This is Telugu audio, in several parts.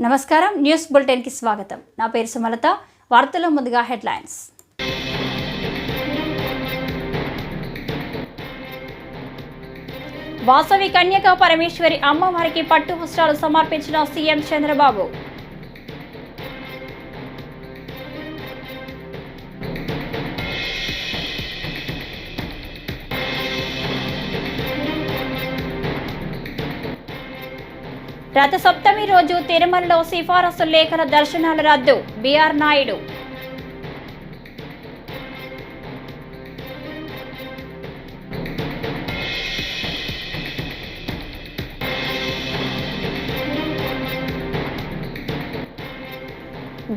నమస్కారం న్యూస్ బులెటిన్ కి స్వాగతం. నా పేరు సుమలత. వార్తల్లో ముందుగా హెడ్లైన్స్. వాసవి కన్యకా పరమేశ్వరి అమ్మవారికి పట్టు వస్త్రాలు సమర్పించిన సీఎం చంద్రబాబు. రథ సప్తమి రోజు తిరుమలలో సిఫారసు లేఖల దర్శనాల రద్దు. బిఆర్ నాయుడు.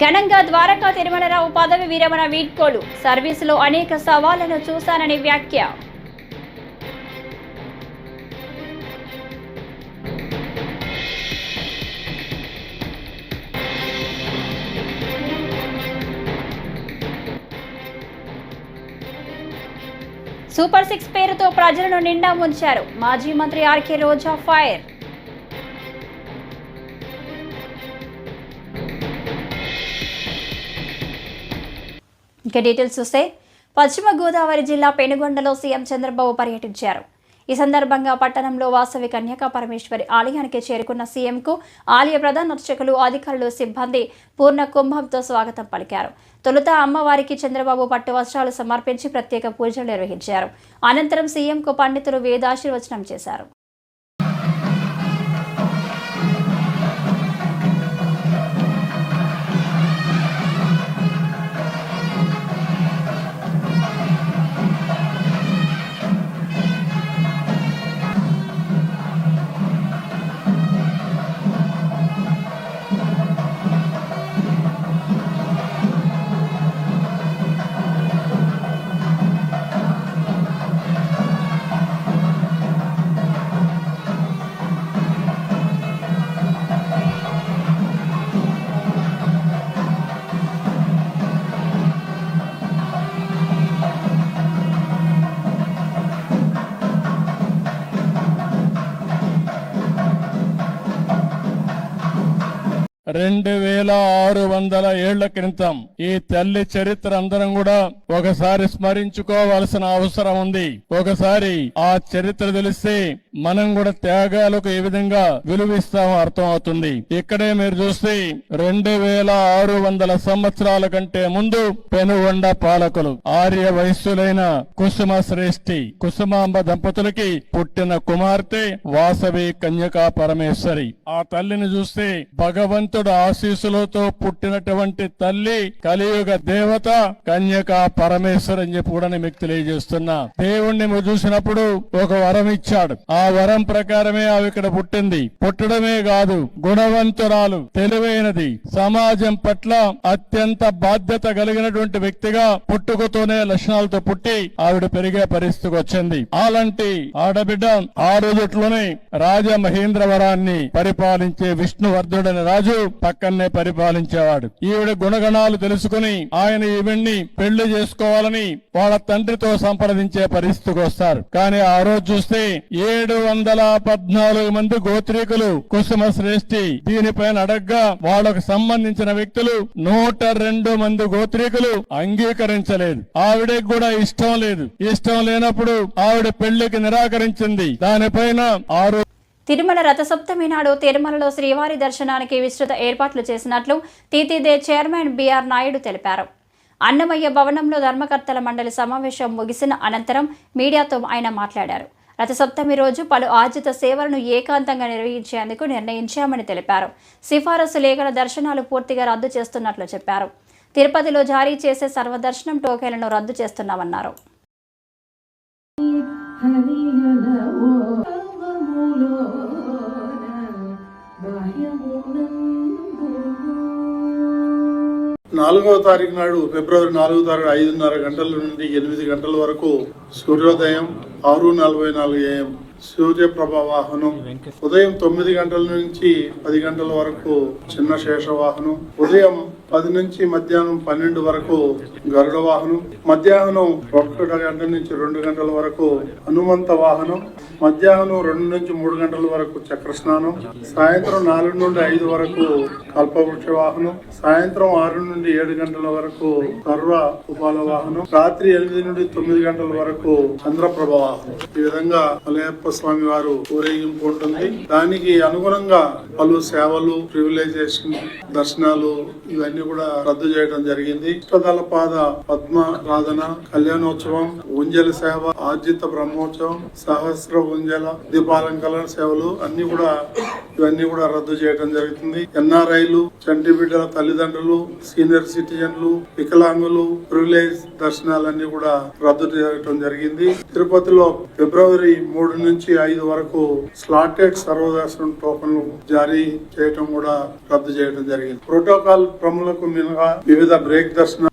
ఘనంగా ద్వారకా తిరుమలరావు పదవి విరమణ వీడ్కోలు. సర్వీసులో అనేక సవాళ్లను చూశానని వ్యాఖ్య. సూపర్ 6 పేరుతో ప్రజలను నిండా ముంచారు. మాజీ మంత్రి ఆర్కే రోజా ఫైర్. ఇక డీటెయిల్స్ చూస్తే పశ్చిమ గోదావరి జిల్లా పెనుగొండలో సీఎం చంద్రబాబు పర్యటించారు. ఈ సందర్భంగా పట్టణంలో వాసవి కన్యకా పరమేశ్వరి ఆలయానికి చేరుకున్న సీఎంకు ఆలయ ప్రధాన అర్చకులు, అధికారులు, సిబ్బంది పూర్ణ కుంభంతో స్వాగతం పలికారు. తొలుత అమ్మవారికి చంద్రబాబు పట్టు వస్త్రాలు సమర్పించి ప్రత్యేక పూజలు నిర్వహించారు. అనంతరం సీఎంకు పండితులు వేదాశీర్వచనం చేశారు. రెండు 2600 ఏళ్ల క్రితం ఈ తల్లి చరిత్ర అందరం కూడా ఒకసారి స్మరించుకోవాల్సిన అవసరం ఉంది. ఒకసారి ఆ చరిత్ర తెలిస్తే మనం కూడా త్యాగాలకు ఏ విధంగా విలువిస్తామో అర్థం అవుతుంది. ఇక్కడే మీరు చూస్తే 2600 సంవత్సరాల కంటే ముందు పెనుగొండ పాలకులు ఆర్య వయస్సులైన కుసుమ శ్రేష్ఠి కుసుమాంబ దంపతులకి పుట్టిన కుమార్తె వాసవి కన్యకా పరమేశ్వరి. ఆ తల్లిని చూస్తే భగవంతుడు ఆశీస్సులతో పుట్టినటువంటి తల్లి, కలియుగ దేవత కన్యకా పరమేశ్వరి అని చెప్పి కూడా మీకు తెలియజేస్తున్నా. దేవుణ్ణి చూసినప్పుడు ఒక వరం ఇచ్చాడు. ఆ వరం ప్రకారమే ఆమె ఇక్కడ పుట్టింది. పుట్టడమే కాదు, గుణవంతురాలు, తెలివైనది, సమాజం పట్ల అత్యంత బాధ్యత కలిగినటువంటి వ్యక్తిగా పుట్టుకతోనే లక్షణాలతో పుట్టి ఆవిడ పెరిగే పరిస్థితికి వచ్చింది. అలాంటి ఆడబిడ్డ ఆ రోజుట్లోనే రాజమహేంద్రవరాన్ని పరిపాలించే విష్ణువర్ధుడని రాజు పక్కనే పరిపాలించేవాడు. ఈవిడ గుణగణాలు తెలుసుకుని ఆయన ఈవిడ్ని పెళ్లి చేసుకోవాలని వాళ్ళ తండ్రితో సంప్రదించే పరిస్థితికి వస్తారు. కానీ ఆ రోజు చూస్తే 714 మంది గోత్రీకులు కుసుమ శ్రేష్ఠి దీనిపైన అడగ్గా వాళ్లకు సంబంధించిన వ్యక్తులు 102 మంది గోత్రీకులు అంగీకరించలేదు. ఆవిడకి కూడా ఇష్టం లేదు. ఇష్టం లేనప్పుడు ఆవిడ పెళ్లికి నిరాకరించింది. దానిపైన తిరుమల రథసప్తమి నాడు తిరుమలలో శ్రీవారి దర్శనానికి విస్తృత ఏర్పాట్లు చేసినట్లు టీటీడీ చైర్మన్ బిఆర్ నాయుడు తెలిపారు. అన్నమయ్య భవనంలో ధర్మకర్తల మండలి సమావేశం ముగిసిన అనంతరం మీడియాతో ఆయన మాట్లాడారు. రథసప్తమి రోజు పలు ఆర్జిత సేవలను ఏకాంతంగా నిర్వహించేందుకు నిర్ణయించామని తెలిపారు. సిఫారసు లేఖల దర్శనాలు పూర్తిగా రద్దు చేస్తున్నట్లు చెప్పారు. తిరుపతిలో జారీ చేసే సర్వదర్శనం టోకెన్లను రద్దు చేస్తున్నామన్నారు. 4వ తారీఖు నాడు ఫిబ్రవరి 4వ తారీఖు 5:30 గంటల నుండి 8 గంటల వరకు సూర్యోదయం, 6:44 AM సూర్యప్రభ వాహనం, ఉదయం 9 గంటల నుంచి 10 గంటల వరకు చిన్న శేష వాహనం, ఉదయం 10 నుంచి మధ్యాహ్నం 12 వరకు గరుడ వాహనం, మధ్యాహ్నం 1 గంట నుంచి 2 గంటల వరకు హనుమంత వాహనం, మధ్యాహ్నం 2 నుంచి 3 గంటల వరకు చక్ర స్నానం, సాయంత్రం 4 నుండి 5 వరకు కల్పవృక్ష వాహనం, సాయంత్రం 6 నుండి 7 గంటల వరకు సర్వ ఉపాల వాహనం, రాత్రి 8 నుండి 9 గంటల వరకు చంద్రప్రభ వాహనం. ఈ విధంగా మలయప్ప స్వామి వారు ఊరేగింపు ఉంటుంది. దానికి అనుగుణంగా పలు సేవలు, ప్రివిలైజేషన్, దర్శనాలు ఇవన్నీ కూడా రద్దు చేయడం జరిగింది. ఇష్టదళ పాద పద్మారాధన, కళ్యాణోత్సవం, ఉంజల సేవ, ఆర్జిత బ్రహ్మోత్సవం, సహస్ర ఉంజల దీపాలంకరణ సేవలు ఇవన్నీ కూడా రద్దు చేయడం జరుగుతుంది. ఎన్ఆర్ఐలు, చంటి బిడ్డల తల్లిదండ్రులు, సీనియర్ సిటిజన్లు, వికలాంగులు, ప్రివిలేజ్ దర్శనాలన్నీ కూడా రద్దు చేయడం జరిగింది. తిరుపతిలో ఫిబ్రవరి 3 నుంచి 5 వరకు స్లాటెడ్ సర్వదర్శనం టోకన్లు జారీ చేయడం కూడా రద్దు చేయడం జరిగింది. ప్రోటోకాల్ ప్రముఖులకు మినహా వివిధ బ్రేక్ దర్శనం.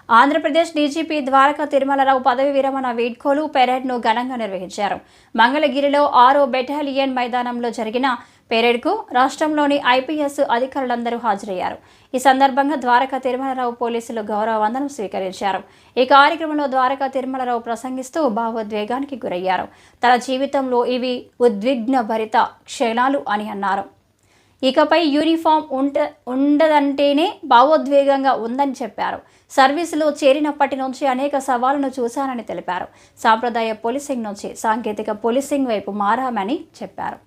ఆంధ్రప్రదేశ్ డీజీపీ ద్వారకా తిరుమలరావు పదవి విరమణ వీడ్కోలు పెరేడ్ను ఘనంగా నిర్వహించారు. మంగళగిరిలో 6వ బెటాలియన్ మైదానంలో జరిగిన పెరేడ్కు రాష్ట్రంలోని ఐపీఎస్ అధికారులందరూ హాజరయ్యారు. ఈ సందర్భంగా ద్వారకా తిరుమలరావు పోలీసులు గౌరవ వందనం స్వీకరించారు. ఈ కార్యక్రమంలో ద్వారకా తిరుమలరావు ప్రసంగిస్తూ భావోద్వేగానికి గురయ్యారు. తన జీవితంలో ఇవి ఉద్విగ్న భరిత క్షణాలు అని అన్నారు. ఇకపై యూనిఫామ్ ఉండదంటేనే భావోద్వేగంగా ఉందని చెప్పారు. సర్వీసులో చేరినప్పటి నుంచి అనేక సవాళ్లను చూశానని తెలిపారు. సాంప్రదాయ పోలీసింగ్ నుంచి సాంకేతిక పోలీసింగ్ వైపు మారామని చెప్పారు.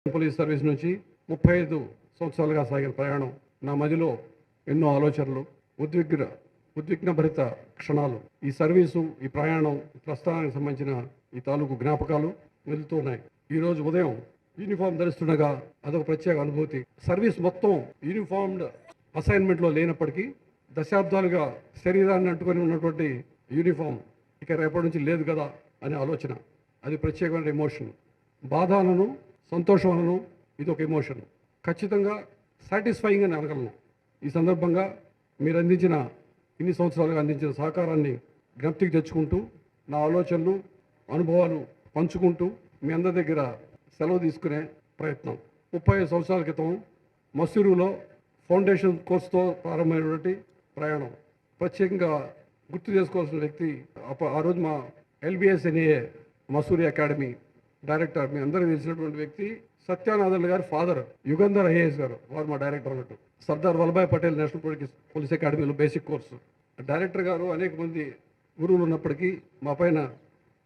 పోలీస్ సర్వీస్ నుంచి 35 సంవత్సరాలుగా సాగిన ప్రయాణం నా మదిలో ఎన్నో ఆలోచనలు, ఉద్విగ్న భరిత క్షణాలు. ఈ సర్వీసు, ఈ ప్రయాణం, ప్రస్థానానికి సంబంధించిన ఈ తాలూకు జ్ఞాపకాలు వెళ్తూ ఉన్నాయి. ఈరోజు ఉదయం యూనిఫామ్ ధరిస్తుండగా అదొక ప్రత్యేక అనుభూతి. సర్వీస్ మొత్తం యూనిఫామ్డ్ అసైన్మెంట్లో లేనప్పటికీ దశాబ్దాలుగా శరీరాన్ని అంటుకొని ఉన్నటువంటి యూనిఫామ్ ఇక రేపటి నుంచి లేదు కదా అనే ఆలోచన, అది ప్రత్యేకమైన ఎమోషన్. బాధలను, సంతోషాలను ఇది ఒక ఎమోషన్. ఖచ్చితంగా సాటిస్ఫైయింగ్ అని అనగలను. ఈ సందర్భంగా మీరు అందించిన, ఇన్ని సంవత్సరాలుగా అందించిన సహకారాన్ని జ్ఞప్తికి తెచ్చుకుంటూ, నా ఆలోచనలు, అనుభవాలు పంచుకుంటూ మీ అందరి దగ్గర సెలవు తీసుకునే ప్రయత్నం. 35 సంవత్సరాల క్రితం మసూరులో ఫౌండేషన్ కోర్సుతో ప్రారంభమైనటువంటి ప్రయాణం. ప్రత్యేకంగా గుర్తు చేసుకోవాల్సిన వ్యక్తి ఆ రోజు మా LBSNA మసూరి అకాడమీ డైరెక్టర్, మీ అందరికీ తెలిసినటువంటి వ్యక్తి సత్యానందన్ గారి ఫాదర్ యుగంధర్ IAS గారు, వారు మా డైరెక్టర్ అన్నట్టు. సర్దార్ వల్లభాయ్ పటేల్ నేషనల్ పోలీస్ అకాడమీలో బేసిక్ కోర్సు డైరెక్టర్ గారు. అనేక మంది గురువులు ఉన్నప్పటికీ మా పైన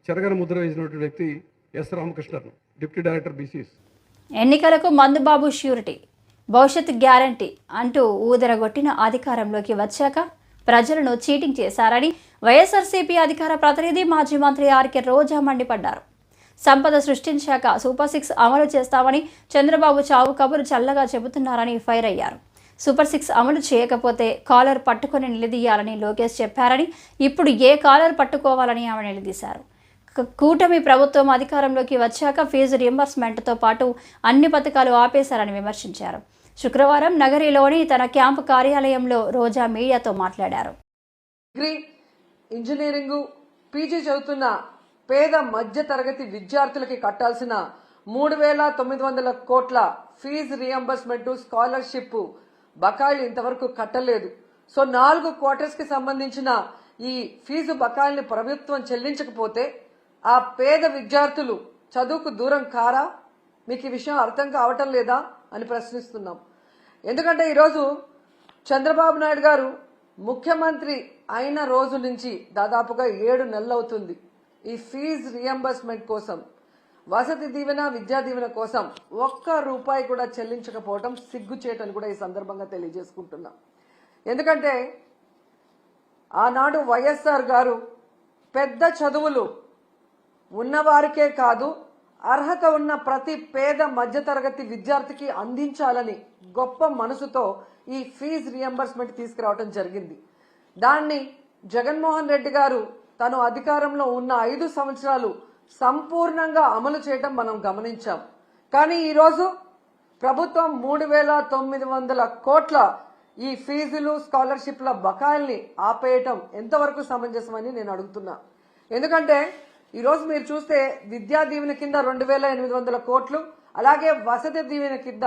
చెరగని ముద్ర వేసినటువంటి వ్యక్తి S. Ramakrishnan, deputy director BCS. ఎన్నికలకు మందుబాబు ష్యూరిటీ, భవిష్యత్ గ్యారంటీ అంటూ ఊదరగొట్టిన అధికారంలోకి వచ్చాక ప్రజలను చీటింగ్ చేశారని వైఎస్ఆర్సీపీ అధికార ప్రతినిధి మాజీ మంత్రి ఆర్కే రోజా మండిపడ్డారు. సంపద సృష్టించాక సూపర్ 6 అమలు చేస్తామని చంద్రబాబు చావు కబురు చల్లగా చెబుతున్నారని ఫైర్ అయ్యారు. సూపర్ 6 అమలు చేయకపోతే కాలర్ పట్టుకొని నిలదీయాలని లోకేష్ చెప్పారని, ఇప్పుడు ఏ కాలర్ పట్టుకోవాలని ఆమె నిలదీశారు. కూటమి ప్రభుత్వం అధికారంలోకి వచ్చాక ఫీజు రియంబర్స్మెంట్తో పాటు అన్ని పథకాలు ఆపేశారని విమర్శించారు. శుక్రవారం నగరిలోని తన క్యాంపు కార్యాలయంలో రోజా మీడియాతో మాట్లాడారు. డిగ్రీ, ఇంజనీరింగ్, PG చదువుతున్న పేద మధ్య తరగతి విద్యార్థులకి కట్టాల్సిన 3,900 కోట్ల ఫీజు రియంబర్స్మెంట్, స్కాలర్షిప్ బకాయిలు ఇంతవరకు కట్టలేదు. సో 4 క్వార్టర్స్ కి సంబంధించిన ఈ ఫీజు బకాయిల్ని ప్రభుత్వం చెల్లించకపోతే ఆ పేద విద్యార్థులు చదువుకు దూరం కారా? మీకు ఈ విషయం అర్థం కావటం లేదా అని ప్రశ్నిస్తున్నాం. ఎందుకంటే ఈరోజు చంద్రబాబు నాయుడు గారు ముఖ్యమంత్రి అయిన రోజు నుంచి దాదాపుగా 7 నెలలు అవుతుంది. ఈ ఫీజు రియంబర్స్మెంట్ కోసం, వసతి దీవెన, విద్యా దీవెన కోసం ₹1 కూడా చెల్లించకపోవడం సిగ్గుచేటని కూడా ఈ సందర్భంగా తెలియజేసుకుంటున్నాం. ఎందుకంటే ఆనాడు వైఎస్ఆర్ గారు పెద్ద చదువులు ఉన్నవారికే కాదు, అర్హత ఉన్న ప్రతి పేద మధ్యతరగతి విద్యార్థికి అందించాలని గొప్ప మనసుతో ఈ ఫీజు రియంబర్స్మెంట్ తీసుకురావడం జరిగింది. దాన్ని జగన్మోహన్ రెడ్డి గారు తను అధికారంలో ఉన్న 5 సంవత్సరాలు సంపూర్ణంగా అమలు చేయడం మనం గమనించాం. కానీ ఈరోజు ప్రభుత్వం 3,900 కోట్ల ఈ ఫీజులు, స్కాలర్షిప్ల బకాయిల్ని ఆపేయటం ఎంతవరకు సమంజసమని నేను అడుగుతున్నా. ఎందుకంటే ఈరోజు మీరు చూస్తే విద్యా దీవెన కింద 2,800 కోట్లు, అలాగే వసతి దీవెన కింద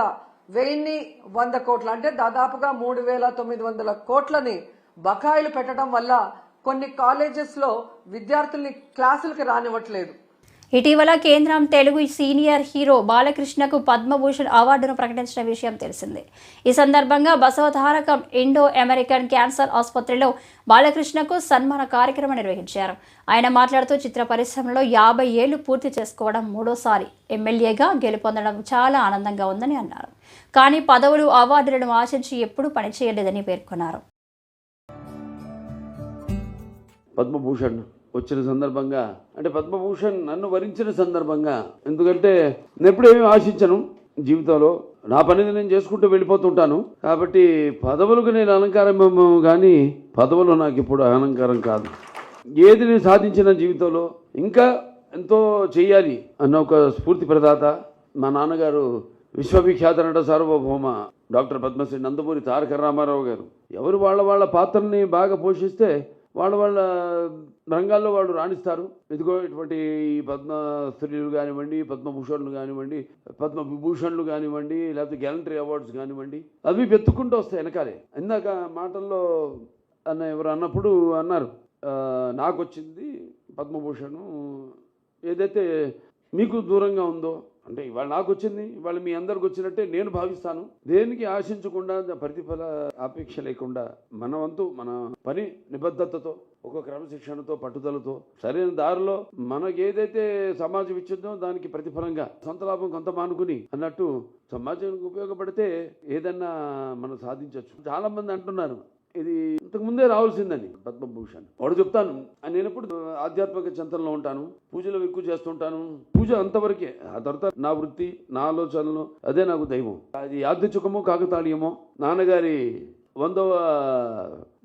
1100 కోట్లు అంటే దాదాపుగా 3900 కోట్లని బకాయిలు పెట్టడం వల్ల కొన్ని కాలేజెస్లో విద్యార్థుల్ని క్లాసులకి రానివ్వట్లేదు. ఇటీవల కేంద్రం తెలుగు సీనియర్ హీరో బాలకృష్ణకు పద్మభూషణ్ అవార్డును ప్రకటించిన విషయం తెలిసిందే. ఈ సందర్భంగా బసవతారకం ఇండో అమెరికన్ క్యాన్సర్ ఆసుపత్రిలో బాలకృష్ణకు సన్మాన కార్యక్రమం నిర్వహించారు. ఆయన మాట్లాడుతూ చిత్ర పరిశ్రమలో 50 ఏళ్లు పూర్తి చేసుకోవడం, 3వ ఎమ్మెల్యేగా గెలుపొందడం చాలా ఆనందంగా ఉందని అన్నారు. కానీ పదవులు, అవార్డులను ఆశించి ఎప్పుడూ పనిచేయలేదని పేర్కొన్నారు. పద్మభూషణ్ వచ్చిన సందర్భంగా, అంటే పద్మభూషణ్ నన్ను వరించిన సందర్భంగా, ఎందుకంటే నేను ఎప్పుడు ఏమీ ఆశించను జీవితంలో, నా పనిని నేను చేసుకుంటూ వెళ్ళిపోతుంటాను. కాబట్టి పదవులకు నేను అలంకారం కానీ పదవులు నాకు ఇప్పుడు అలంకారం కాదు. ఏది నేను సాధించిన జీవితంలో ఇంకా ఎంతో చెయ్యాలి అన్న ఒక స్ఫూర్తి ప్రదాత మా నాన్నగారు విశ్వవిఖ్యాత నట సార్వభౌమ డాక్టర్ పద్మశ్రీ నందమూరి తారక రామారావు గారు. ఎవరు వాళ్ళ పాత్రని బాగా పోషిస్తే వాళ్ళ రంగాల్లో వాళ్ళు రాణిస్తారు. ఇదిగో ఇటువంటి పద్మశ్రీలు కానివ్వండి, పద్మభూషణ్లు కానివ్వండి, పద్మవిభూషణ్లు కానివ్వండి, లేకపోతే గ్యాలంటరీ అవార్డ్స్ కానివ్వండి, అవి వెతుక్కుంటూ వస్తాయి వెనకాలే. ఇందాక మాటల్లో ఎవరు అన్నప్పుడు అన్నారు, నాకు వచ్చింది పద్మభూషణ్, ఏదైతే మీకు దూరంగా ఉందో, అంటే ఇవాళ నాకు వచ్చింది, ఇవాళ మీ అందరికి వచ్చినట్టే నేను భావిస్తాను. దేనికి ఆశించకుండా, ప్రతిఫల ఆపేక్ష లేకుండా మన వంతు మన పని నిబద్ధతతో, ఒక క్రమశిక్షణతో, పట్టుదలతో, సరైన దారిలో మనకి ఏదైతే సమాజం ఇచ్చిందో దానికి ప్రతిఫలంగా సొంత లాభం కొంత మానుకుని అన్నట్టు సమాజానికి ఉపయోగపడితే ఏదన్నా మనం సాధించవచ్చు. చాలా మంది అంటున్నారు ఇది ఇంతకు ముందే రావాల్సిందని పద్మభూషణ్. వాడు చెప్తాను, నేను ఎప్పుడు ఆధ్యాత్మిక చింతనలో ఉంటాను, పూజలు ఎక్కువ చేస్తుంటాను. పూజ అంతవరకే, ఆ తర్వాత నా వృత్తి, నా ఆలోచనలు, అదే నాకు దైవం. అది యాదృచ్ఛికమో కాకతాళీయమో, నాన్నగారి 100వ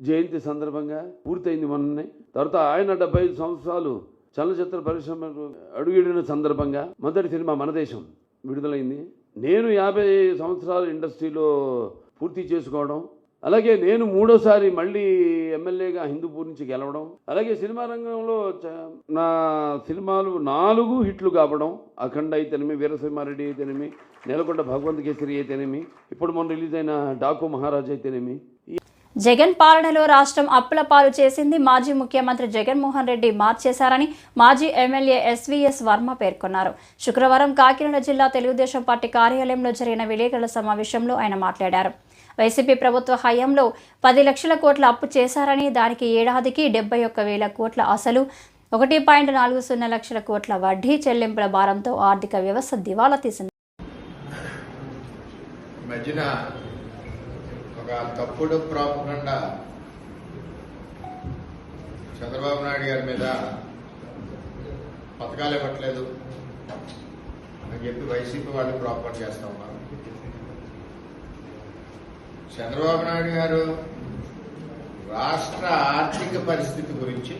జయంతి సందర్భంగా పూర్తయింది మొన్ననే. తర్వాత ఆయన 75 సంవత్సరాలు చలనచిత్ర పరిశ్రమకు అడుగిడిన సందర్భంగా మొదటి సినిమా మన దేశం విడుదలైంది. నేను 50 సంవత్సరాలు ఇండస్ట్రీలో పూర్తి చేసుకోవడం, అలాగే నేను 3వసారి మళ్ళీ ఎమ్మెల్యేగా హిందూపూర్ నుంచి గెలవడం, అలాగే సినిమా రంగంలో నా సినిమాలు 4 హిట్లు కావడం, అఖండ అయితేనేమి, వీరసింహారెడ్డి అయితేనేమి, నేలకొండ భగవంత్ కేసరి అయితేనేమి, ఇప్పుడు మొన్న రిలీజ్ అయిన డాకు మహారాజ్ అయితేనేమి. జగన్ పాలనలో రాష్ట్రం అప్పుల పాలు చేసింది మాజీ ముఖ్యమంత్రి జగన్మోహన్ రెడ్డి మార్చేశారని మాజీ ఎమ్మెల్యే ఎస్వీఎస్ వర్మ పేర్కొన్నారు. శుక్రవారం కాకినాడ జిల్లా తెలుగుదేశం పార్టీ కార్యాలయంలో జరిగిన విలేకరుల సమావేశంలో ఆయన మాట్లాడారు. వైసీపీ ప్రభుత్వ హయాంలో 10 లక్షల కోట్ల అప్పు చేశారని, దానికి ఏడాదికి 71,000 కోట్ల అసలు, 1.40 లక్షల కోట్ల వడ్డీ చెల్లింపుల భారంతో ఆర్థిక వ్యవస్థ దివాలా తీసింది. మధ్యన ఒక తప్పుడు ప్రాపగండా చంద్రబాబు నాయుడు గారి మీద పథకాలు ఇవ్వట్లేదు అని చెప్పి వైసీపీ వాళ్ళు ప్రాపగండా చేస్తా ఉన్నారు. చంద్రబాబు నాయుడు గారు రాష్ట్ర ఆర్థిక పరిస్థితి గురించి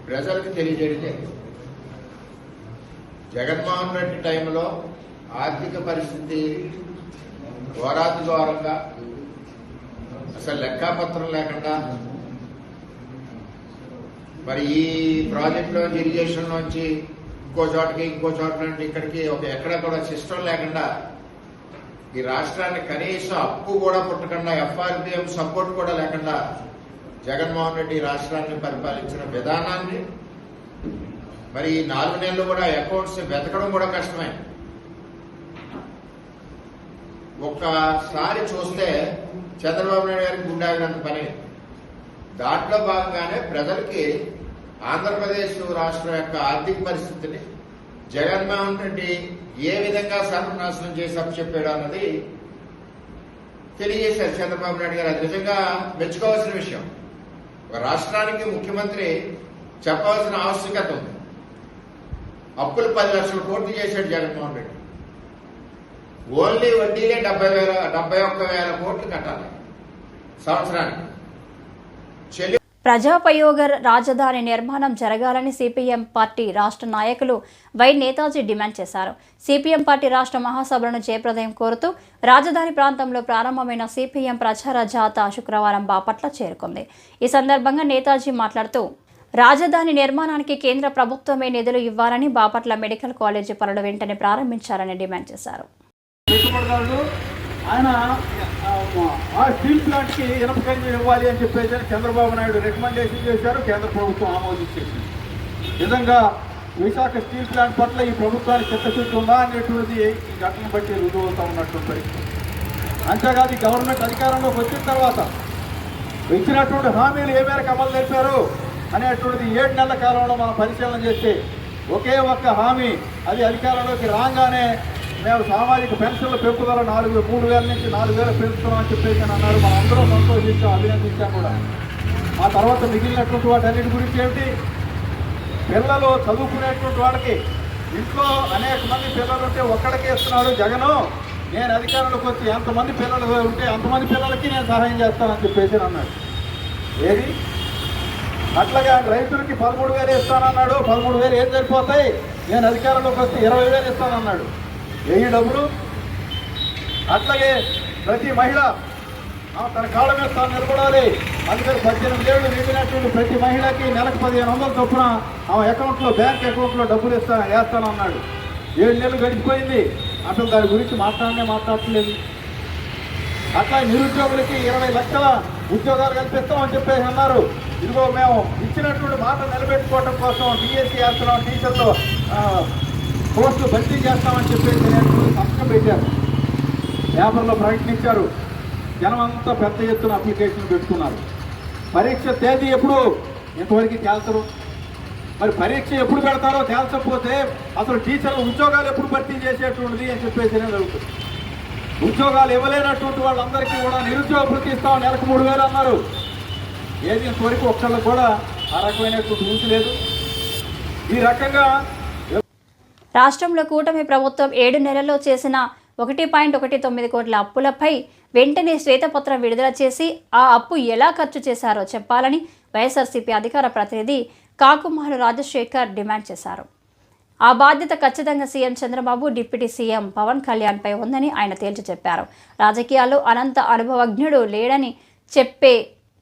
ప్రజలకు తెలియజేయడం జరిగింది. జగన్మోహన్ రెడ్డి టైంలో ఆర్థిక పరిస్థితి ఘోరాతి ఘోరంగా, అసలు లెక్కాపత్రం లేకుండా, మరి ఈ ప్రాజెక్టులో ఇరిగేషన్ నుంచి ఇంకో చోట నుండి ఇక్కడికి ఎక్కడ కూడా సిస్టమ్ లేకుండా, ఈ రాష్ట్రాన్ని కనీసం అప్పు కూడా పుట్టకుండా, ఎఫ్ఆర్బిఎం సపోర్ట్ కూడా లేకుండా జగన్మోహన్ రెడ్డి రాష్ట్రాన్ని పరిపాలించిన విధానాన్ని మరి 4 నెలలు కూడా అకౌంట్స్ వెతకడం కూడా కష్టమే. ఒక్కసారి చూస్తే చంద్రబాబు నాయుడు గారికి గుండాగినంత పని. దాంట్లో భాగంగానే ప్రజలకి ఆంధ్రప్రదేశ్ రాష్ట్రం యొక్క ఆర్థిక పరిస్థితిని జగన్మోహన్ రెడ్డి ఏ విధంగా సర్వనాశనం చేసి అప్పచెప్పాడు అన్నది తెలియజేశారు చంద్రబాబు నాయుడు గారు. అది నిజంగా మెచ్చుకోవాల్సిన విషయం. ఒక రాష్ట్రానికి ముఖ్యమంత్రి చెప్పవలసిన ఆవశ్యకత ఉంది. అప్పులు 10 లక్షల కోట్లు చేశాడు జగన్మోహన్ రెడ్డి. ఓన్లీ వడ్డీలే 71,000 కోట్లు కట్టాలి సంవత్సరానికి. ప్రజాపయోగ రాజధాని నిర్మాణం జరగాలని సిపిఎం పార్టీ రాష్ట్ర నాయకులు వై నేతాజీ డిమాండ్ చేశారు. సిపిఎం పార్టీ రాష్ట్ర మహాసభలను జయప్రదం కోరుతూ రాజధాని ప్రాంతంలో ప్రారంభమైన సిపిఎం ప్రచార జాథా శుక్రవారం బాపట్ల చేరుకుంది. ఈ సందర్భంగా నేతాజీ మాట్లాడుతూ రాజధాని నిర్మాణానికి కేంద్ర ప్రభుత్వమే నిధులు ఇవ్వాలని, బాపట్ల మెడికల్ కాలేజీ పనులు వెంటనే ప్రారంభించాలని డిమాండ్ చేశారు. పెట్టుబడిదారుడు ఆయన ఆ స్టీల్ ప్లాంట్కి ఇనప ఖనిజం ఇవ్వాలి అని చెప్పేసి చంద్రబాబు నాయుడు రికమెండేషన్ చేశారు, కేంద్ర ప్రభుత్వం ఆమోదించేసింది. నిజంగా విశాఖ స్టీల్ ప్లాంట్ పట్ల ఈ ప్రభుత్వానికి చిత్తశుద్ధి ఉందా అనేటువంటిది ఈ ఘటన బట్టి రుజువు అవుతా ఉన్నటువంటి పరిస్థితి. అంతేకాదు ఈ గవర్నమెంట్ అధికారంలోకి వచ్చిన తర్వాత ఇచ్చినటువంటి హామీలు ఏ మేరకు అమలు జరిపారు అనేటువంటిది 7 నెలల కాలంలో మనం పరిశీలన చేస్తే ఒకే ఒక్క హామీ, అది అధికారంలోకి రాగానే మేము సామాజిక పెన్షన్ల పెంపుదల 3,000 నుంచి 4,000 పెంచుతున్నామని చెప్పేసి అన్నారు. మనం అందరం సంతోషించాం, అభినందించాం కూడా. ఆ తర్వాత మిగిలినటువంటి వాటన్నిటి గురించి ఏమిటి, పిల్లలు చదువుకునేటువంటి వాళ్ళకి ఇంట్లో అనేక మంది పిల్లలు ఉంటే ఒక్కడికే ఇస్తున్నాడు జగను, నేను అధికారంలోకి వచ్చి ఎంతమంది పిల్లలు ఉంటే అంతమంది పిల్లలకి నేను సహాయం చేస్తానని చెప్పేసి అన్నాడు. ఏది అట్లాగే రైతులకి 13,000 ఇస్తానన్నాడు, 13,000 ఏం సరిపోతాయి, నేను అధికారంలోకి వస్తే 20,000 ఇస్తానన్నాడు. వెయ్యి డబ్బులు. అట్లాగే ప్రతి మహిళ తన కాళ్ళ మీద తాను నిలబడాలి, అందుకని 18 ఏళ్ళు నిండినటువంటి ప్రతి మహిళకి నెలకు 1,500 చొప్పున ఆమె అకౌంట్లో, బ్యాంక్ అకౌంట్లో డబ్బులు వేస్తానన్నాడు. 7 నెలలు గడిచిపోయింది, అసలు దాని గురించి మాట్లాడట్లేదు. అట్లా నిరుద్యోగులకి 20 లక్షల ఉద్యోగాలు కల్పిస్తామని చెప్పేసి అన్నారు. ఇదిగో మేము ఇచ్చినటువంటి మాట నిలబెట్టుకోవడం కోసం డిఎస్సీ వేస్తున్నాం, టీచర్లు పోస్టులు భర్తీ చేస్తామని చెప్పేసి సంతకం పెట్టారు, పేపర్లో ప్రకటించారు. జనం అంతా పెద్ద ఎత్తున అప్లికేషన్లు పెట్టుకున్నారు. పరీక్ష తేదీ ఎప్పుడు ఎంతవరకు తేల్చరు, మరి పరీక్ష ఎప్పుడు పెడతారో తేల్చకపోతే అసలు టీచర్ల ఉద్యోగాలు ఎప్పుడు భర్తీ చేసేటువంటిది అని చెప్పేసి జరుగుతుంది. ఉద్యోగాలు ఇవ్వలేనటువంటి వాళ్ళందరికీ కూడా నిరుద్యోగ భృతి ఇస్తాం, నెలకు 3,000 అన్నారు. ఏది ఇంతవరకు ఒక్కళ్ళకు కూడా ఆ రకమైనటువంటి ఊసి లేదు. ఈ రకంగా రాష్ట్రంలో కూటమి ప్రభుత్వం 7 నెలల్లో చేసిన 1.19 కోట్ల అప్పులపై వెంటనే శ్వేతపత్రం విడుదల చేసి ఆ అప్పు ఎలా ఖర్చు చేశారో చెప్పాలని వైఎస్ఆర్సీపీ అధికార ప్రతినిధి కాకుమారు రాజశేఖర్ డిమాండ్ చేశారు. ఆ బాధ్యత ఖచ్చితంగా CM Chandrababu, deputy CM Pawan కళ్యాణ్పై ఉందని ఆయన తేల్చి చెప్పారు. రాజకీయాల్లో అనంత అనుభవజ్ఞుడు లేడని చెప్పే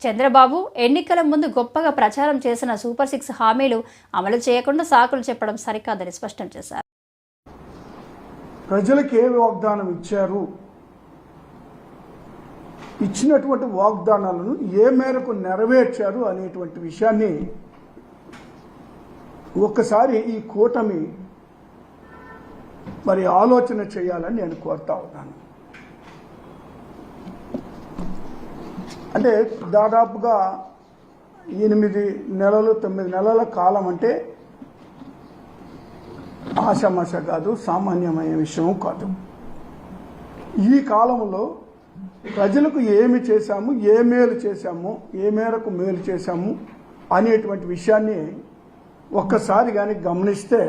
చంద్రబాబు ఎన్నికల ముందు గొప్పగా ప్రచారం చేసిన సూపర్ 6 హామీలు అమలు చేయకుండా సాకులు చెప్పడం సరికాదని స్పష్టం చేశారు. ప్రజలకు ఏ వాగ్దానం ఇచ్చారు, ఇచ్చినటువంటి వాగ్దానాలను ఏ మేరకు నెరవేర్చారు అనేటువంటి విషయాన్ని ఒక్కసారి ఈ కూటమి మరి ఆలోచన చేయాలని నేను కోరుతా ఉన్నాను. అంటే దాదాపుగా 8 నెలలు 9 నెలల కాలం అంటే ఆషామాష కాదు, సామాన్యమైన విషయం కాదు. ఈ కాలంలో ప్రజలకు ఏమి చేశాము, ఏ మేలు చేశాము, ఏ మేరకు మేలు చేశాము అనేటువంటి విషయాన్ని ఒక్కసారి కానీ గమనిస్తే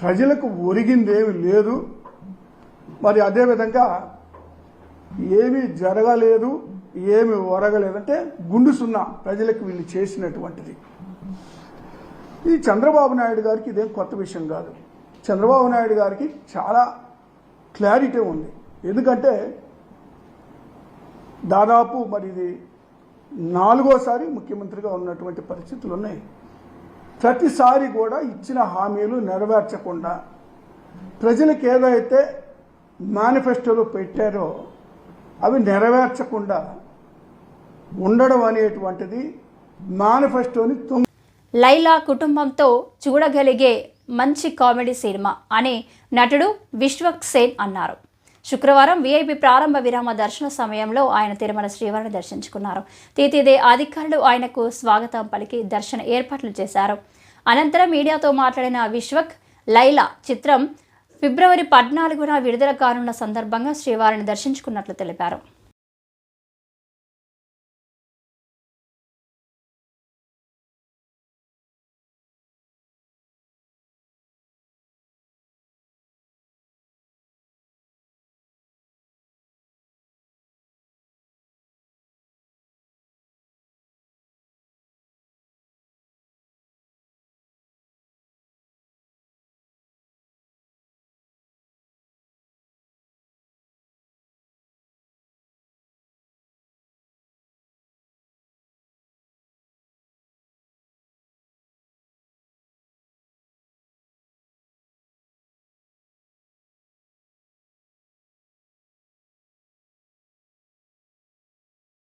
ప్రజలకు ఒరిగిందేమి లేదు. మరి అదేవిధంగా ఏమీ జరగలేదు, ఏమి ఒరగలేదంటే గుండు సున్నా ప్రజలకు వీళ్ళు చేసినటువంటిది. ఈ చంద్రబాబు నాయుడు గారికి ఇదేం కొత్త విషయం కాదు. చంద్రబాబు నాయుడు గారికి చాలా క్లారిటీ ఉంది. ఎందుకంటే దాదాపు మరి ఇది 4వసారి ముఖ్యమంత్రిగా ఉన్నటువంటి పరిస్థితులు ఉన్నాయి. ప్రతిసారి కూడా ఇచ్చిన హామీలు నెరవేర్చకుండా ప్రజలకు ఏదైతే మేనిఫెస్టోలో పెట్టారో అవి నెరవేర్చకుండా ఉండడం అనేటువంటిది మేనిఫెస్టోని లైలా కుటుంబంతో చూడగలిగే మంచి కామెడీ సినిమా అని నటుడు విశ్వక్ సేన్ అన్నారు. శుక్రవారం వీఐపీ ప్రారంభ విరామ దర్శన సమయంలో ఆయన తిరుమల శ్రీవారిని దర్శించుకున్నారు. తీతిదే అధికారులు ఆయనకు స్వాగతం పలికి దర్శన ఏర్పాట్లు చేశారు. అనంతరం మీడియాతో మాట్లాడిన విశ్వక్, లైలా చిత్రం ఫిబ్రవరి 14న విడుదల కానున్న సందర్భంగా శ్రీవారిని దర్శించుకున్నట్లు తెలిపారు.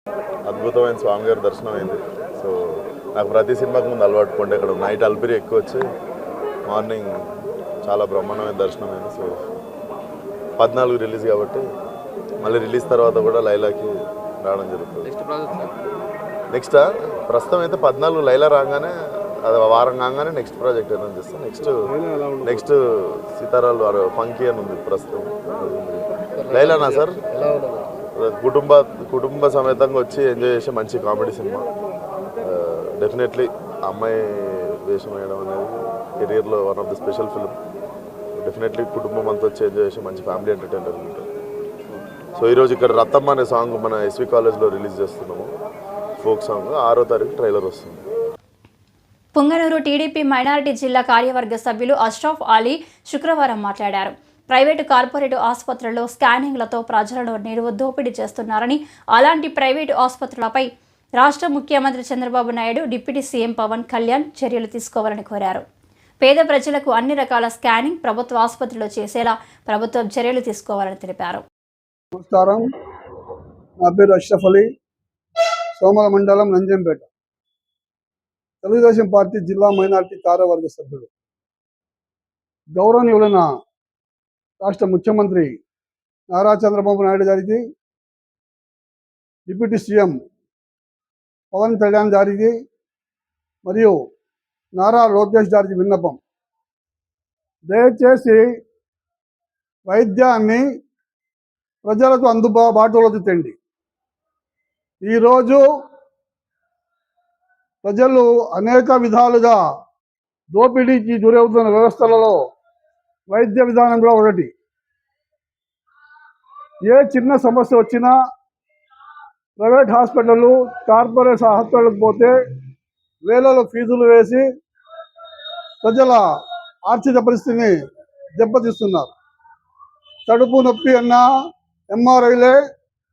అద్భుతమైన స్వామి గారి దర్శనం అయింది. సో నాకు ప్రతి సినిమాకి ముందు అలవాటు కొంటే ఇక్కడ నైట్ అల్పిరి ఎక్కువ వచ్చి మార్నింగ్ చాలా బ్రహ్మాండమైన దర్శనం అయింది. సో 14 రిలీజ్ కాబట్టి మళ్ళీ రిలీజ్ తర్వాత కూడా లైలాకి రావడం జరుగుతుంది. నెక్స్ట్ ప్రస్తుతం అయితే 14 లైలా రాగానే అది వారం కాగానే నెక్స్ట్ ప్రాజెక్ట్ ఏదైనా చేస్తాం. నెక్స్ట్ సీతారాలు ఫంకీ అని ఉంది ప్రస్తుతం. లైలానా సార్ కుటుంబ సమేతంగా వచ్చి ఎంజాయ్ చేసే మంచి కామెడీ సినిమా. డెఫినెట్లీ అమ్మాయి వేషం వేయడం అనేది కెరీర్లో one of the special film. Definitely కుటుంబం అంతా వచ్చి ఎంజాయ్ చేసే మంచి ఫ్యామిలీ ఎంటర్టైనర్ ఉంటుంది. సో ఈరోజు ఇక్కడ రత్తమ్మ అనే సాంగ్ మన ఎస్వి కాలేజ్లో రిలీజ్ చేస్తున్నాము. ఫోక్ సాంగ్ 6వ తారీఖు ట్రైలర్ వస్తుంది. పుంగనూరు టీడీపీ మైనారిటీ జిల్లా కార్యవర్గ సభ్యులు అష్రఫ్ అలీ శుక్రవారం మాట్లాడారు. ప్రైవేటు కార్పొరేట్ ఆసుపత్రుల్లో స్కానింగ్లతో ప్రజలను దోపిడీ చేస్తున్నారని, అలాంటి ప్రైవేటు ఆసుపత్రులపై రాష్ట్ర ముఖ్యమంత్రి చంద్రబాబు నాయుడు, డిప్యూటీ సీఎం పవన్ కళ్యాణ్ చర్యలు తీసుకోవాలని కోరారు. పేద ప్రజలకు అన్ని రకాల స్కానింగ్ ప్రభుత్వ ఆసుపత్రిలో చేసేలా ప్రభుత్వం చర్యలు తీసుకోవాలని తెలిపారు. నమస్కారం, నా పేరు అష్రఫ్ అలీ, సోమల మండలం నంజంపేట, తెలుగుదేశం పార్టీ జిల్లా మైనార్టీ కార్యవర్గ సభ్యుడు. గౌరవనీయులైన రాష్ట్ర ముఖ్యమంత్రి నారా చంద్రబాబు నాయుడు గారికి, డిప్యూటీ సీఎం పవన్ కళ్యాణ్ గారికి మరియు నారా లోకేష్ గారికి విన్నపం. దయచేసి వైద్యాన్ని ప్రజలకు అందుబాటులోకి తెండి. ఈరోజు ప్రజలు అనేక విధాలుగా దోపిడీకి గురవుతున్న వ్యవస్థలలో వైద్య విధానం కూడా ఒకటి. ఏ చిన్న సమస్య వచ్చినా ప్రైవేట్ హాస్పిటళ్ళు, కార్పొరేట్ హాస్పిటల్కి పోతే వేలలో ఫీజులు వేసి ప్రజల ఆర్థిక పరిస్థితిని దెబ్బతీస్తున్నారు. కడుపు నొప్పి అన్నా ఎంఆర్ఐలే,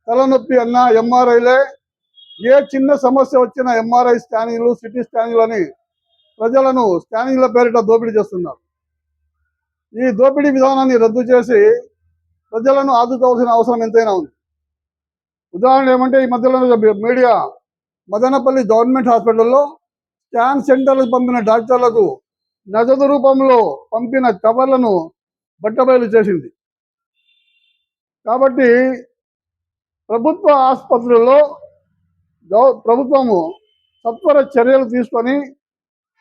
తలనొప్పి అన్నా ఎంఆర్ఐలే. ఏ చిన్న సమస్య వచ్చినా ఎంఆర్ఐ స్కానింగ్లు, సిటీ స్కానింగ్లు అని ప్రజలను స్కానింగ్ల పేరిట దోపిడీ చేస్తున్నారు. ఈ దోపిడీ విధానాన్ని రద్దు చేసి ప్రజలను ఆదుకోవాల్సిన అవసరం ఎంతైనా ఉంది. ఉదాహరణ ఏమంటే, ఈ మధ్యలో మీడియా మదనపల్లి గవర్నమెంట్ హాస్పిటల్లో స్కాన్ సెంటర్లకు పంపిన డాక్టర్లకు నగదు రూపంలో పంపిన కవర్లను బట్టబయలు చేసింది. కాబట్టి ప్రభుత్వ ఆసుపత్రుల్లో ప్రభుత్వము సత్వర చర్యలు తీసుకొని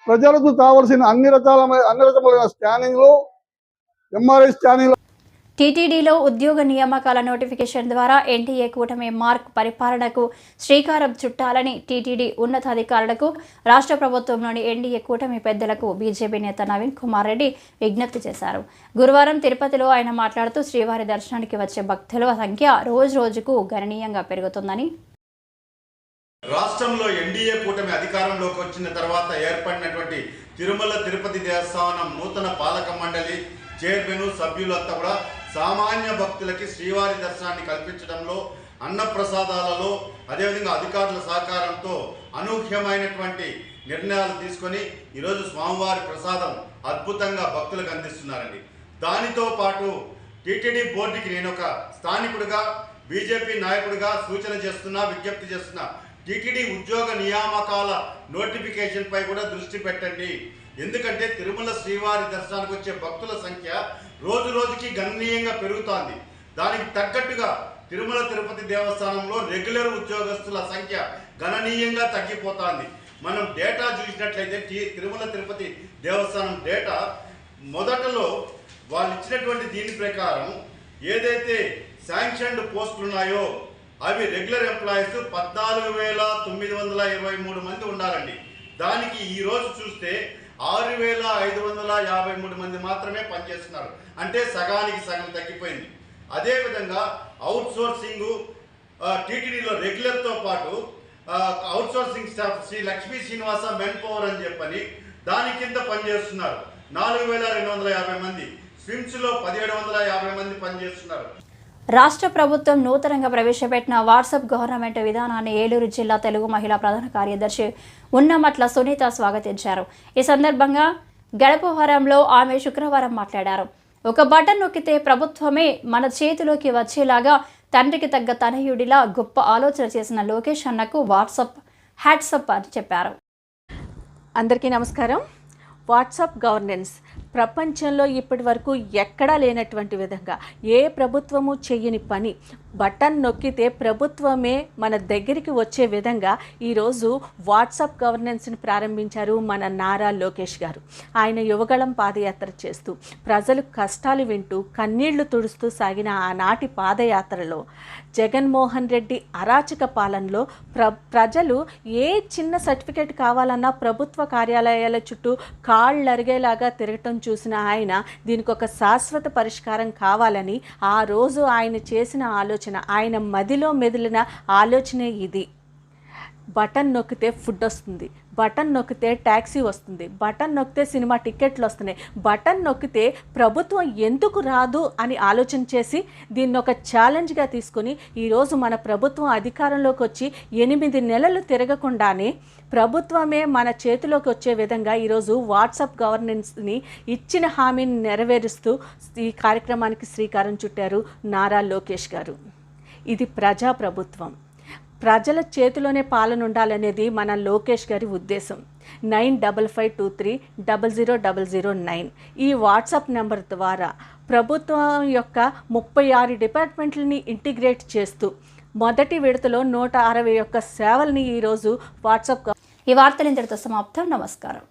ప్రజలకు కావలసిన అన్ని రకములైన స్కానింగ్లు, ఎంఆర్ఐ స్కానింగ్లు. టీటీడీలో ఉద్యోగ నియామకాల నోటిఫికేషన్ ద్వారా ఎన్డీఏ కూటమి మార్క్ పరిపాలనకు శ్రీకారం చుట్టాలని టీటీడీ ఉన్నతాధికారులకు, రాష్ట్ర ప్రభుత్వంలోని ఎన్డీఏ కూటమి పెద్దలకు బీజేపీ నేత నవీన్ కుమార్ రెడ్డి విజ్ఞప్తి చేశారు. గురువారం తిరుపతిలో ఆయన మాట్లాడుతూ శ్రీవారి దర్శనానికి వచ్చే భక్తుల సంఖ్య రోజుకు గణనీయంగా పెరుగుతుందని, రాష్ట్రంలో ఎన్డీఏ కూటమి అధికారంలోకి వచ్చిన తర్వాత ఏర్పడినటువంటి తిరుమల తిరుపతి దేవస్థానం నూతన పాలక మండలి చైర్మన్, సభ్యులంతా కూడా సామాన్య భక్తులకి శ్రీవారి దర్శనాన్ని కల్పించడంలో, అన్నప్రసాదాలలో, అదేవిధంగా అధికారుల సహకారంతో అనూహ్యమైనటువంటి నిర్ణయాలు తీసుకొని ఈరోజు స్వామివారి ప్రసాదం అద్భుతంగా భక్తులకు అందిస్తున్నారండి. దానితో పాటు టీటీడీ బోర్డుకి నేను ఒక స్థానికుడిగా, బీజేపీ నాయకుడిగా సూచన చేస్తున్నా, విజ్ఞప్తి చేస్తున్నా. టీటీడీ ఉద్యోగ నియామకాల నోటిఫికేషన్ పై కూడా దృష్టి పెట్టండి. ఎందుకంటే తిరుమల శ్రీవారి దర్శనానికి వచ్చే భక్తుల సంఖ్య రోజుకి గణనీయంగా పెరుగుతోంది. దానికి తగ్గట్టుగా తిరుమల తిరుపతి దేవస్థానంలో రెగ్యులర్ ఉద్యోగస్తుల సంఖ్య గణనీయంగా తగ్గిపోతోంది. మనం డేటా చూసినట్లయితే తిరుమల తిరుపతి దేవస్థానం డేటా మొదటలో వాళ్ళు ఇచ్చినటువంటి దీని ప్రకారం ఏదైతే శాంక్షన్డ్ పోస్టులు ఉన్నాయో అవి రెగ్యులర్ ఎంప్లాయీస్ 14,923 మంది ఉండాలండి. దానికి ఈరోజు చూస్తే 6,553 మంది మాత్రమే పనిచేస్తున్నారు. అంటే సగానికి సగం తగ్గిపోయింది. అదేవిధంగా అవుట్ సోర్సింగ్ టీటీడీలో రెగ్యులర్తో పాటు outsourcing staff Shri Lakshmi Srinivasa manpower అని చెప్పని దాని కింద పనిచేస్తున్నారు 4,250 మంది. స్విమ్స్లో 1,750 మంది పనిచేస్తున్నారు. రాష్ట్ర ప్రభుత్వం నూతనంగా ప్రవేశపెట్టిన వాట్సాప్ గవర్నమెంట్ విధానాన్ని ఏలూరు జిల్లా తెలుగు మహిళా ప్రధాన కార్యదర్శి ఉన్నమట్ల సునీత స్వాగతించారు. ఈ సందర్భంగా గడపవరంలో ఆమె శుక్రవారం మాట్లాడారు. ఒక బటన్ నొక్కితే ప్రభుత్వమే మన చేతిలోకి వచ్చేలాగా తండ్రికి తగ్గ తనయుడిలా గొప్ప ఆలోచన చేసిన లోకేష్ అన్నకు వాట్సాప్ హ్యాట్సప్ అని చెప్పారు. అందరికీ నమస్కారం. వాట్సాప్ గవర్నెన్స్ ప్రపంచంలో ఇప్పటి వరకు ఎక్కడా లేనటువంటి విధంగా ఏ ప్రభుత్వము చెయ్యని పని బటన్ నొక్కితే ప్రభుత్వమే మన దగ్గరికి వచ్చే విధంగా ఈరోజు వాట్సాప్ గవర్నెన్స్ని ప్రారంభించారు మన నారా లోకేష్ గారు. ఆయన యువగళం పాదయాత్ర చేస్తూ ప్రజలు కష్టాలు వింటూ కన్నీళ్లు తుడుస్తూ సాగిన ఆనాటి పాదయాత్రలో జగన్మోహన్ రెడ్డి అరాచక పాలనలో ప్రజలు ఏ చిన్న సర్టిఫికేట్ కావాలన్నా ప్రభుత్వ కార్యాలయాల చుట్టూ కాళ్ళు అరిగేలాగా తిరగటం చూసిన ఆయన దీనికి ఒక శాశ్వత పరిష్కారం కావాలని ఆ రోజు ఆయన చేసిన ఆలోచన, ఆయన మదిలో మెదిలిన ఆలోచనే ఇది. బటన్ నొక్కితే ఫుడ్ వస్తుంది, బటన్ నొక్కితే ట్యాక్సీ వస్తుంది, బటన్ నొక్కితే సినిమా టికెట్లు వస్తున్నాయి, బటన్ నొక్కితే ప్రభుత్వం ఎందుకు రాదు అని ఆలోచన చేసి దీన్ని ఒక ఛాలెంజ్గా తీసుకొని ఈరోజు మన ప్రభుత్వం అధికారంలోకి వచ్చి 8 నెలలు తిరగకుండానే ప్రభుత్వమే మన చేతిలోకి వచ్చే విధంగా ఈరోజు వాట్సాప్ గవర్నెన్స్ని ఇచ్చిన హామీని నెరవేరుస్తూ ఈ కార్యక్రమానికి శ్రీకారం చుట్టారు నారా లోకేష్ గారు. ఇది ప్రజాప్రభుత్వం, ప్రజల చేతిలోనే పాలన ఉండాలనేది మన లోకేష్ గారి ఉద్దేశం. 9552300009 ఈ వాట్సాప్ నెంబర్ ద్వారా ప్రభుత్వం యొక్క 36 డిపార్ట్మెంట్లని ఇంటిగ్రేట్ చేస్తూ మొదటి విడతలో 161 సేవల్ని ఈరోజు వాట్సాప్. ఈ వార్తలు ఇంతటితో సమాప్తం. నమస్కారం.